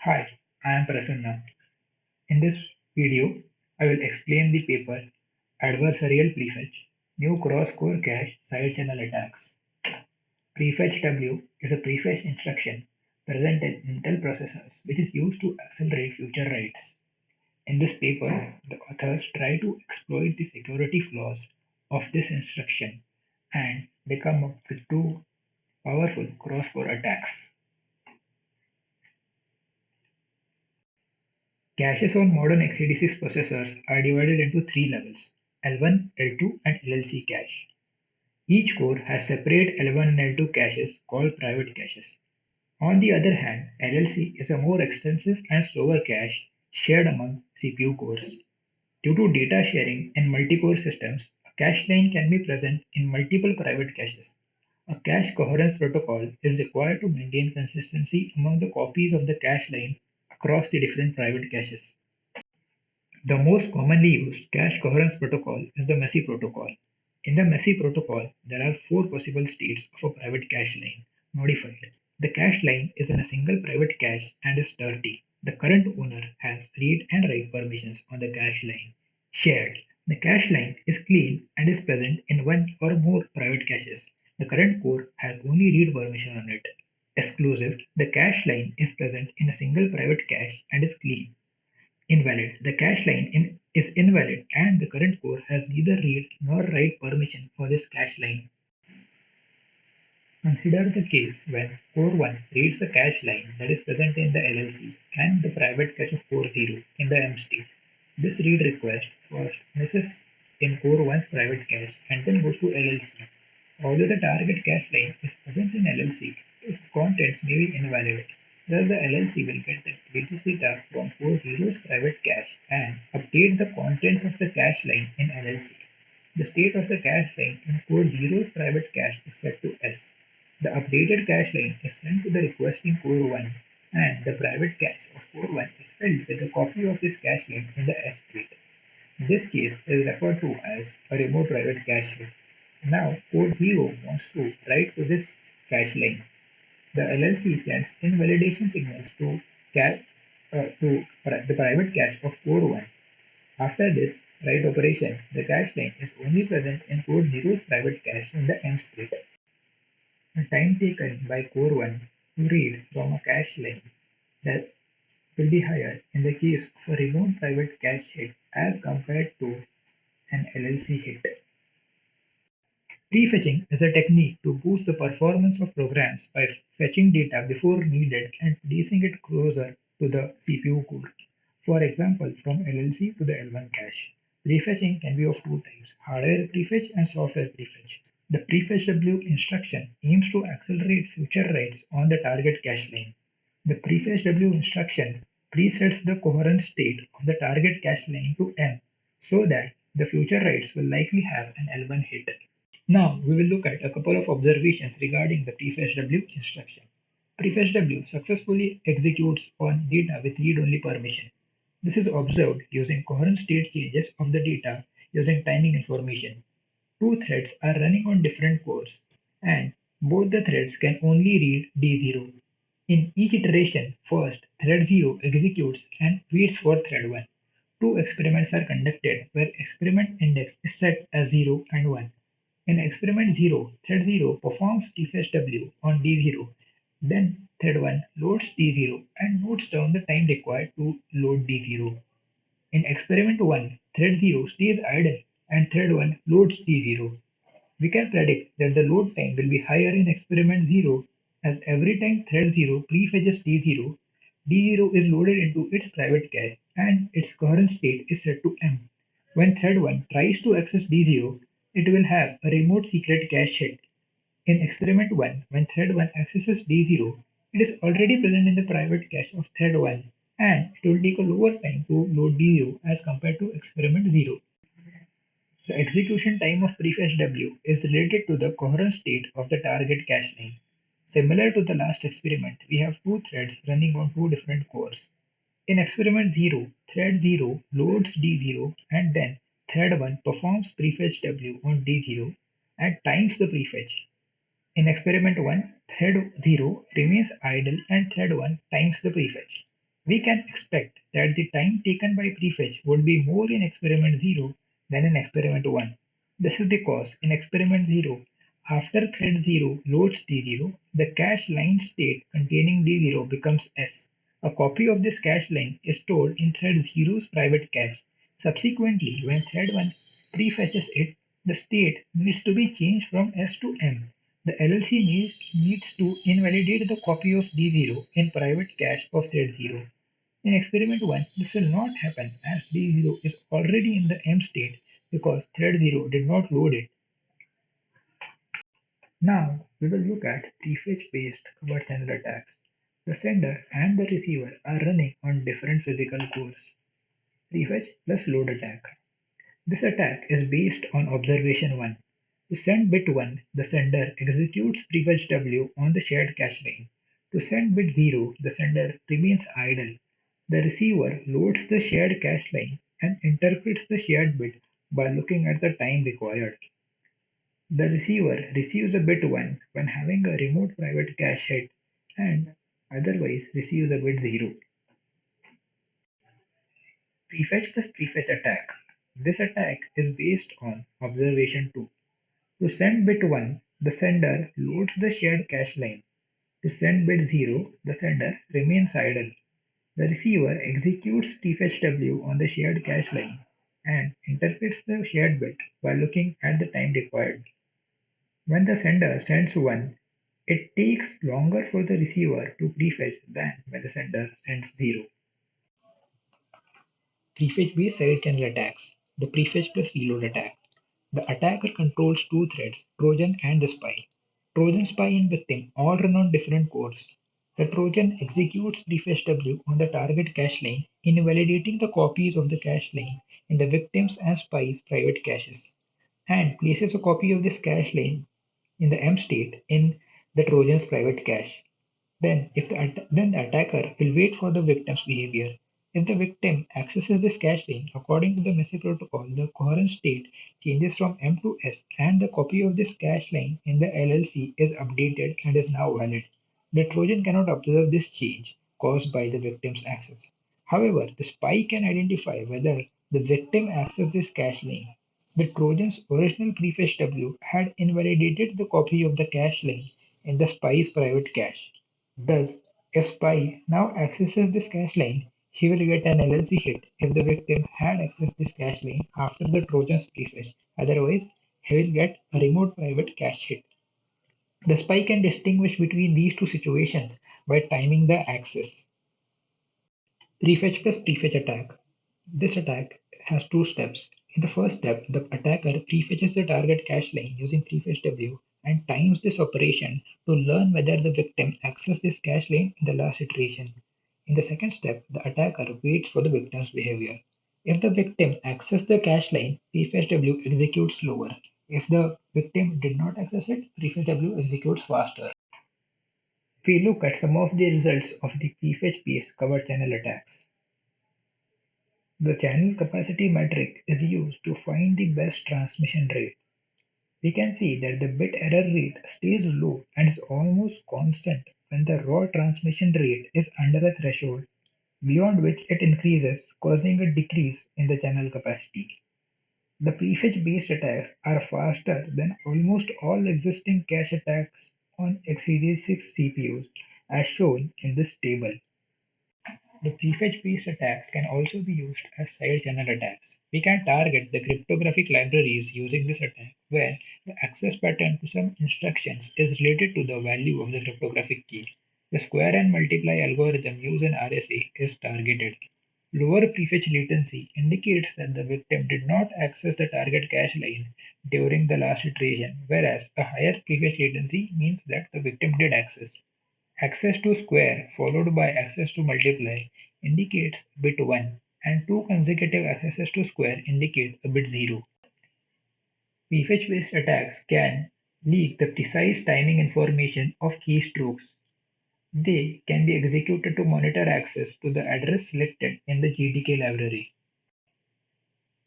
Hi, I am Prasanna. In this video, I will explain the paper Adversarial Prefetch, New Cross-Core Cache Side Channel Attacks. Prefetch W is a prefetch instruction present in Intel processors which is used to accelerate future writes. In this paper, the authors try to exploit the security flaws of this instruction and they come up with two powerful cross-core attacks. Caches on modern x86 processors are divided into three levels: L1, L2, and LLC cache. Each core has separate L1 and L2 caches called private caches. On the other hand, LLC is a more extensive and slower cache shared among CPU cores. Due to data sharing in multi-core systems, a cache line can be present in multiple private caches. A cache coherence protocol is required to maintain consistency among the copies of the cache line across the different private caches. The most commonly used cache coherence protocol is the messy protocol. In the messy protocol, there are four possible states of a private cache line. Modified. The cache line is in a single private cache and is dirty. The current owner has read and write permissions on the cache line. Shared. The cache line is clean and is present in one or more private caches. The current core has only read permission on it. Exclusive. The cache line is present in a single private cache and is clean. Invalid. The cache line is invalid and the current core has neither read nor write permission for this cache line. Consider the case when core 1 reads the cache line that is present in the LLC and the private cache of core 0 in the M state. This read request first misses in core 1's private cache and then goes to LLC. Although the target cache line is present in LLC, its contents may be invalid. Thus, the LLC will get the latest data from core 0's private cache and update the contents of the cache line in LLC. The state of the cache line in core 0's private cache is set to S. The updated cache line is sent to the requesting core 1 and the private cache of core 1 is filled with a copy of this cache line in the S state. This case is referred to as a remote private cache hit. Now core 0 wants to write to this cache line. The LLC sends invalidation signals to the private cache of core 1. After this write operation, the cache line is only present in core 0's private cache in the M state. The time taken by core 1 to read from a cache line that will be higher in the case of a remote private cache hit as compared to an LLC hit. Prefetching is a technique to boost the performance of programs by fetching data before needed and placing it closer to the CPU core. For example, from LLC to the L1 cache. Prefetching can be of two types, hardware prefetch and software prefetch. The prefetch W instruction aims to accelerate future writes on the target cache line. The prefetch W instruction presets the coherent state of the target cache line to M so that the future writes will likely have an L1 hit. Now we will look at a couple of observations regarding the prefetch W instruction. Prefetch W successfully executes on data with read-only permission. This is observed using coherent state changes of the data using timing information. Two threads are running on different cores, and both the threads can only read D0. In each iteration, first thread 0 executes and waits for thread 1. Two experiments are conducted where experiment index is set as 0 and 1. In experiment 0, thread 0 performs prefetch W on D0. Then thread 1 loads D0 and notes down the time required to load D0. In experiment 1, thread 0 stays idle and thread 1 loads D0. We can predict that the load time will be higher in experiment 0 as every time thread 0 prefetches D0, D0 is loaded into its private cache and its current state is set to M. When thread 1 tries to access D0, it will have a remote secret cache hit. In experiment 1, when thread 1 accesses D0, it is already present in the private cache of thread 1 and it will take a lower time to load D0 as compared to experiment 0. The execution time of prefetch W is related to the coherent state of the target cache line. Similar to the last experiment, we have two threads running on two different cores. In experiment 0, thread 0 loads D0 and then thread 1 performs prefetch W on D0 and times the prefetch. In experiment 1, thread 0 remains idle and thread 1 times the prefetch. we can expect that the time taken by prefetch would be more in experiment 0 than in experiment 1. This is because in experiment 0, after thread 0 loads D0, the cache line state containing D0 becomes S. A copy of this cache line is stored in thread 0's private cache. Subsequently, when thread 1 prefetches it, the state needs to be changed from S to M. The LLC needs to invalidate the copy of D0 in private cache of thread 0. In experiment 1, this will not happen as D0 is already in the M state because thread 0 did not load it. Now we will look at prefetch-based cover channel attacks. The sender and the receiver are running on different physical cores. Prefetch plus load attack. This attack is based on observation 1. To send bit 1, the sender executes prefetch W on the shared cache line. To send bit 0, the sender remains idle. The receiver loads the shared cache line and interprets the shared bit by looking at the time required. The receiver receives a bit 1 when having a remote private cache hit and otherwise receives a bit 0. Prefetch plus prefetch attack. This attack is based on observation 2. To send bit 1, the sender loads the shared cache line. To send bit 0, the sender remains idle. The receiver executes prefetch W on the shared cache line and interprets the shared bit by looking at the time required. When the sender sends 1, it takes longer for the receiver to prefetch than when the sender sends 0. Prefetch-based side channel attacks. The prefetch plus reload attack. The attacker controls two threads, Trojan and the spy. Trojan, spy, and victim all run on different cores. The Trojan executes prefetch W on the target cache line, invalidating the copies of the cache line in the victim's and spy's private caches, and places a copy of this cache line in the M state in the Trojan's private cache. Then the attacker will wait for the victim's behavior. If the victim accesses this cache line, according to the message protocol, the coherent state changes from M to S and the copy of this cache line in the LLC is updated and is now valid. The Trojan cannot observe this change caused by the victim's access. However, the spy can identify whether the victim accessed this cache line. The Trojan's original prefetch W had invalidated the copy of the cache line in the spy's private cache. Thus, if spy now accesses this cache line, he will get an LLC hit if the victim had accessed this cache line after the Trojan's prefetch. Otherwise, he will get a remote private cache hit. The spy can distinguish between these two situations by timing the access. Prefetch plus prefetch attack. This attack has two steps. In the first step, the attacker prefetches the target cache line using prefetch W and times this operation to learn whether the victim accessed this cache line in the last iteration. In the second step, the attacker waits for the victim's behavior. If the victim accessed the cache line, prefetch W executes slower. If the victim did not access it, prefetch W executes faster. We look at some of the results of the prefetch-based cover channel attacks. The channel capacity metric is used to find the best transmission rate. We can see that the bit error rate stays low and is almost constant when the raw transmission rate is under a threshold, beyond which it increases, causing a decrease in the channel capacity. The prefetch-based attacks are faster than almost all existing cache attacks on x86 CPUs, as shown in this table. The prefetch-based attacks can also be used as side-channel attacks. We can target the cryptographic libraries using this attack, where the access pattern to some instructions is related to the value of the cryptographic key. The square and multiply algorithm used in RSA is targeted. Lower prefetch latency indicates that the victim did not access the target cache line during the last iteration, whereas a higher prefetch latency means that the victim did access. Access to square followed by access to multiply indicates bit 1 and two consecutive accesses to square indicate a bit 0. Prefetch-based attacks can leak the precise timing information of keystrokes. They can be executed to monitor access to the address selected in the GDK library.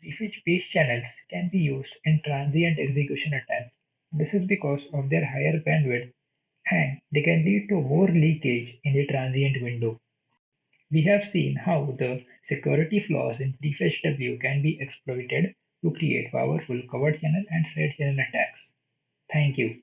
Prefetch-based channels can be used in transient execution attacks. This is because of their higher bandwidth and they can lead to more leakage in the transient window. We have seen how the security flaws in prefetch W can be exploited to create powerful covert channel and side channel attacks. Thank you.